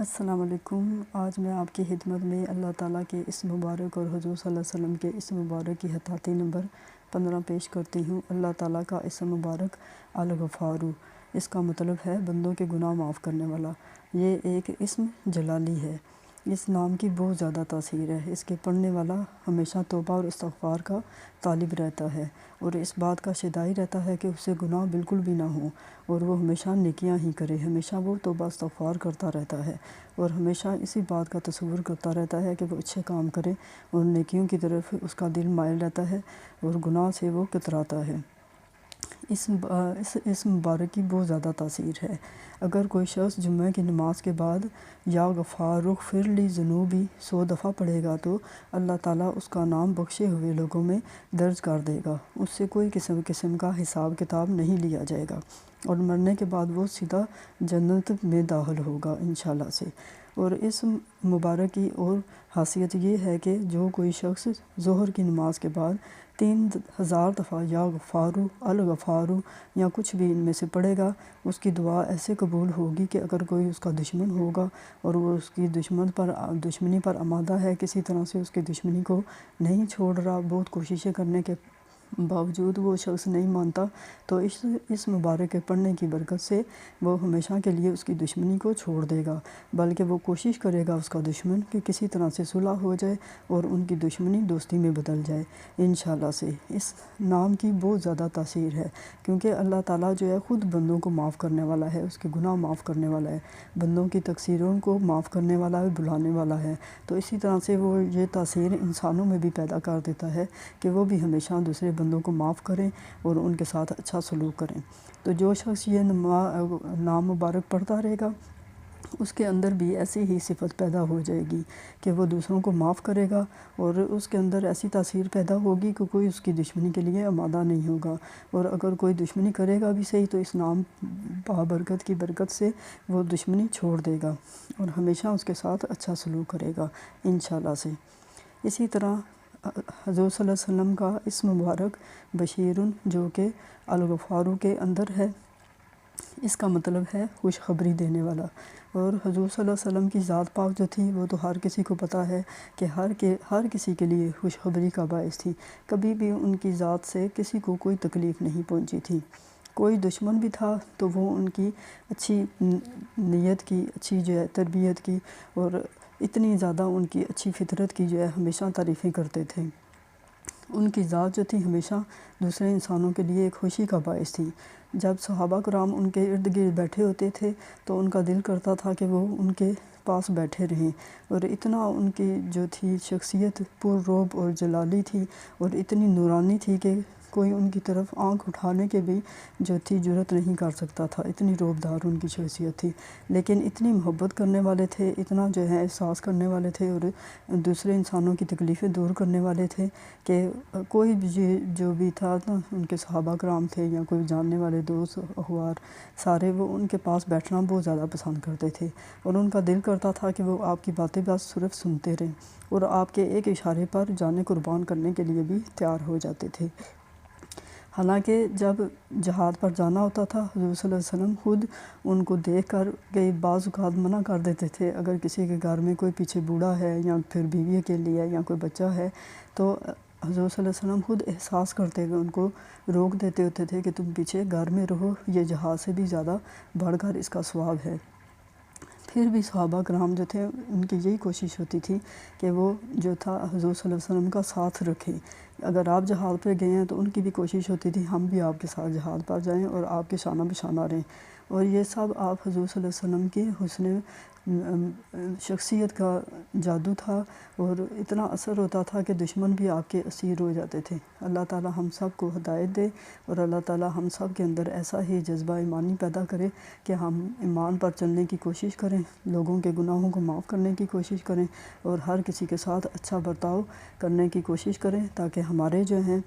السلام علیکم۔ آج میں آپ کی خدمت میں اللہ تعالیٰ کے اسم مبارک اور حضور صلی اللہ علیہ وسلم کے اسم مبارک کی حطاطی نمبر 15 پیش کرتی ہوں۔ اللہ تعالیٰ کا اسم مبارک الغفار، اس کا مطلب ہے بندوں کے گناہ معاف کرنے والا۔ یہ ایک اسم جلالی ہے۔ اس نام کی بہت زیادہ تاثیر ہے۔ اس کے پڑھنے والا ہمیشہ توبہ اور استغفار کا طالب رہتا ہے اور اس بات کا شیدائی رہتا ہے کہ اس سے گناہ بالکل بھی نہ ہوں اور وہ ہمیشہ نیکیاں ہی کرے۔ ہمیشہ وہ توبہ استغفار کرتا رہتا ہے اور ہمیشہ اسی بات کا تصور کرتا رہتا ہے کہ وہ اچھے کام کرے اور نیکیوں کی طرف اس کا دل مائل رہتا ہے اور گناہ سے وہ کتراتا ہے۔ اس مبارک کی بہت زیادہ تاثیر ہے۔ اگر کوئی شخص جمعہ کی نماز کے بعد یا غفار اغفر لی ذنوبی 100 دفعہ پڑھے گا تو اللہ تعالیٰ اس کا نام بخشے ہوئے لوگوں میں درج کر دے گا۔ اس سے کوئی قسم کا حساب کتاب نہیں لیا جائے گا اور مرنے کے بعد وہ سیدھا جنت میں داخل ہوگا انشاءاللہ سے۔ اور اس مبارک کی اور خاصیت یہ ہے کہ جو کوئی شخص ظہر کی نماز کے بعد 3000 دفعہ یا غفار الغفار یا کچھ بھی ان میں سے پڑھے گا، اس کی دعا ایسے قبول ہوگی کہ اگر کوئی اس کا دشمن ہوگا اور وہ اس کی دشمنی پر آمادہ ہے، کسی طرح سے اس کی دشمنی کو نہیں چھوڑ رہا، بہت کوششیں کرنے کے باوجود وہ شخص نہیں مانتا، تو اس مبارک کے پڑھنے کی برکت سے وہ ہمیشہ کے لیے اس کی دشمنی کو چھوڑ دے گا، بلکہ وہ کوشش کرے گا اس کا دشمن کہ کسی طرح سے صلح ہو جائے اور ان کی دشمنی دوستی میں بدل جائے انشاءاللہ سے۔ اس نام کی بہت زیادہ تاثیر ہے کیونکہ اللہ تعالیٰ جو ہے خود بندوں کو معاف کرنے والا ہے، اس کے گناہ معاف کرنے والا ہے، بندوں کی تقصیروں کو معاف کرنے والا ہے، بھلانے والا ہے۔ تو اسی طرح سے وہ یہ تاثیر انسانوں میں بھی پیدا کر دیتا ہے کہ وہ بھی ہمیشہ دوسرے بندوں کو معاف کریں اور ان کے ساتھ اچھا سلوک کریں۔ تو جو شخص یہ نام مبارک پڑھتا رہے گا اس کے اندر بھی ایسی ہی صفت پیدا ہو جائے گی کہ وہ دوسروں کو معاف کرے گا اور اس کے اندر ایسی تاثیر پیدا ہوگی کہ کوئی اس کی دشمنی کے لیے آمادہ نہیں ہوگا، اور اگر کوئی دشمنی کرے گا بھی صحیح تو اس نام بابرکت کی برکت سے وہ دشمنی چھوڑ دے گا اور ہمیشہ اس کے ساتھ اچھا سلوک کرے گا انشاءاللہ سے۔ اسی طرح حضور صلی اللہ علیہ وسلم کا اسم مبارک بشیرن جو کہ الغفار کے اندر ہے، اس کا مطلب ہے خوشخبری دینے والا۔ اور حضور صلی اللہ علیہ وسلم کی ذات پاک جو تھی وہ تو ہر کسی کو پتہ ہے کہ ہر کسی کے لیے خوشخبری کا باعث تھی۔ کبھی بھی ان کی ذات سے کسی کو کوئی تکلیف نہیں پہنچی تھی۔ کوئی دشمن بھی تھا تو وہ ان کی اچھی نیت کی، اچھی جو ہے تربیت کی اور اتنی زیادہ ان کی اچھی فطرت کی جو ہے ہمیشہ تعریفیں کرتے تھے۔ ان کی ذات جو تھی ہمیشہ دوسرے انسانوں کے لیے ایک خوشی کا باعث تھی۔ جب صحابہ کرام ان کے ارد گرد بیٹھے ہوتے تھے تو ان کا دل کرتا تھا کہ وہ ان کے پاس بیٹھے رہیں، اور اتنا ان کی جو تھی شخصیت پر رعب اور جلالی تھی اور اتنی نورانی تھی کہ کوئی ان کی طرف آنکھ اٹھانے کے بھی جو تھی جرأت نہیں کر سکتا تھا، اتنی رعبدار ان کی شخصیت تھی۔ لیکن اتنی محبت کرنے والے تھے، اتنا جو ہے احساس کرنے والے تھے اور دوسرے انسانوں کی تکلیفیں دور کرنے والے تھے کہ کوئی بھی جو بھی تھا ان کے صحابہ کرام تھے یا کوئی جاننے والے دوست اخبار سارے وہ ان کے پاس بیٹھنا بہت زیادہ پسند کرتے تھے، اور ان کا دل کرتا تھا کہ وہ آپ کی باتیں بس صرف سنتے رہیں اور آپ کے ایک اشارے پر جانیں قربان کرنے کے لیے بھی تیار ہو جاتے تھے۔ حالانکہ جب جہاد پر جانا ہوتا تھا حضور صلی اللہ علیہ وسلم خود ان کو دیکھ کر کہ بعض اوقات منع کر دیتے تھے۔ اگر کسی کے گھر میں کوئی پیچھے بوڑھا ہے یا پھر بیوی اکیلی ہے یا کوئی بچہ ہے تو حضور صلی اللہ علیہ وسلم خود احساس کرتے ہوئے ان کو روک دیتے ہوتے تھے کہ تم پیچھے گھر میں رہو، یہ جہاد سے بھی زیادہ بڑھ کر اس کا ثواب ہے۔ پھر بھی صحابہ کرام جو تھے ان کی یہی کوشش ہوتی تھی کہ وہ جو تھا حضور صلی اللہ علیہ وسلم کا ساتھ رکھیں۔ اگر آپ جہاد پہ گئے ہیں تو ان کی بھی کوشش ہوتی تھی ہم بھی آپ کے ساتھ جہاد پر جائیں اور آپ کے شانہ بشانہ رہیں، اور یہ سب آپ حضور صلی اللہ علیہ وسلم کی حسن شخصیت کا جادو تھا اور اتنا اثر ہوتا تھا کہ دشمن بھی آپ کے اسیر ہو جاتے تھے۔ اللہ تعالیٰ ہم سب کو ہدایت دے اور اللہ تعالیٰ ہم سب کے اندر ایسا ہی جذبہ ایمانی پیدا کرے کہ ہم ایمان پر چلنے کی کوشش کریں، لوگوں کے گناہوں کو معاف کرنے کی کوشش کریں اور ہر کسی کے ساتھ اچھا برتاؤ کرنے کی کوشش کریں، تاکہ ہمارے جو ہیں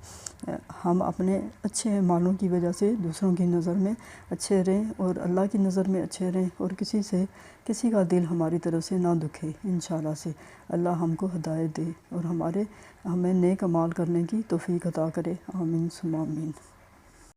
ہم اپنے اچھے اعمالوں کی وجہ سے دوسروں کی نظر میں اچھے رہیں اور اللہ کی نظر میں اچھے رہیں اور کسی کا دل ہماری طرف سے نہ دکھے انشاءاللہ سے۔ اللہ ہم کو ہدایت دے اور ہمیں نیک اعمال کرنے کی توفیق عطا کرے، آمین ثم آمین۔